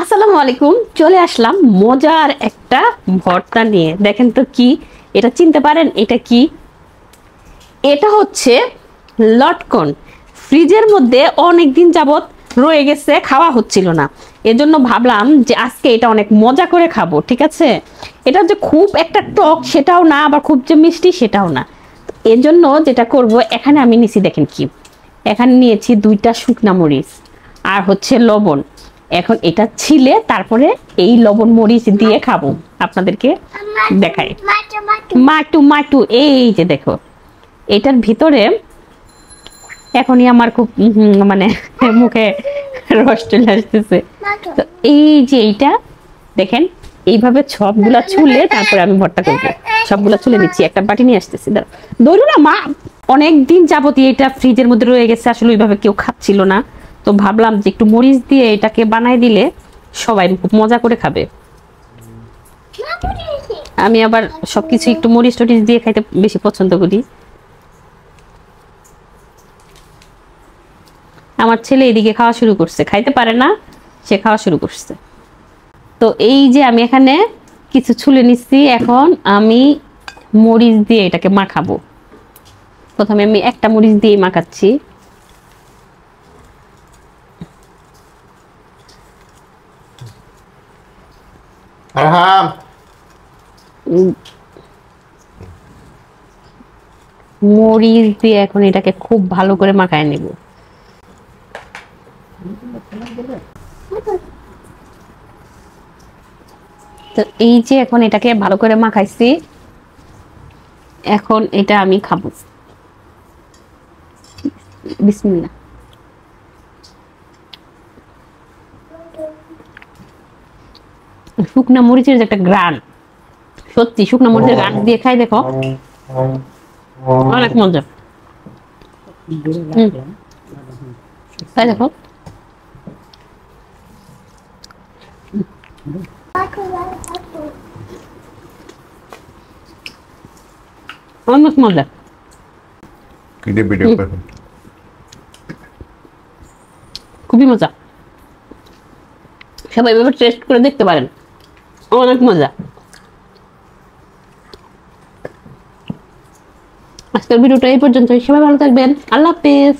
আসসালামু আলাইকুম, চলে আসলাম মজার একটা ভর্তা নিয়ে। দেখেন তো কি এটা, চিনতে পারেন এটা কি? এটা হচ্ছে লটকন। ফ্রিজের মধ্যে অনেক দিন যাবত রয়ে গেছে, খাওয়া হচ্ছিল না। এজন্য ভাবলাম যে আজকে এটা অনেক মজা করে খাবো। ঠিক আছে, এটা যে খুব একটা টক সেটাও না, আবার খুব যে মিষ্টি সেটাও না। এজন্য যেটা করব, এখানে আমি নিছি, দেখেন কি, এখানে নিয়েছি 2টা শুকনা মরিচ আর হচ্ছে লবণ। এখন এটা ছিলে তারপরে এই লবণ মরিচ দিয়ে খাবো। আপনাদেরকে দেখাই। মাটু মাটু, এই যে দেখো, এটার ভিতরে এখনই আমার খুব মানে মুখে রস চলে আসতেছে। তো এই যে এইটা দেখেন, এইভাবে সবগুলা ছুলে তারপরে আমি ভর্তা করবো। সবগুলা ছুলে নিচ্ছি, একটা বাটি নিয়ে আসতেছি। ধরুন না মা, অনেক দিন যাবতীয় এটা ফ্রিজের মধ্যে রয়ে গেছে, আসলে ওইভাবে কেউ খাচ্ছিল না। তো ভাবলাম যে একটু মরিচ দিয়ে এটাকে বানাই দিলে সবাই খুব মজা করে খাবে। আমি আবার সবকিছু একটু মরিচ টরিচ দিয়ে খাইতে বেশি পছন্দ করি। আমার ছেলে এদিকে খাওয়া শুরু করছে, খাইতে পারে না, সে খাওয়া শুরু করছে। তো এই যে আমি এখানে কিছু ছুলে নিচ্ছি, এখন আমি মরিচ দিয়ে এটাকে মাখাবো। প্রথমে আমি একটা মরিচ দিয়ে মাখাচ্ছি। মরিচ দিয়ে এখন এটাকে খুব ভালো করে মাখায় নেব। তো এই যে এখন এটাকে ভালো করে মাখাইছি, এখন এটা আমি খাবো। বিসমিল্লাহ। শুকনা মরিচের যে একটা গ্রান, সত্যি শুকনা মরিচের গ্রান দিয়ে খাই দেখো, অনেক মজা। তাই দেখো, অনেক মজা। খুবই মজা, সবাই এভাবে টেস্ট করে দেখতে পারেন, অনেক মজা। আজকের ভিডিওটা এই পর্যন্ত, সবাই ভালো থাকবেন, আল্লাহ হাফেজ।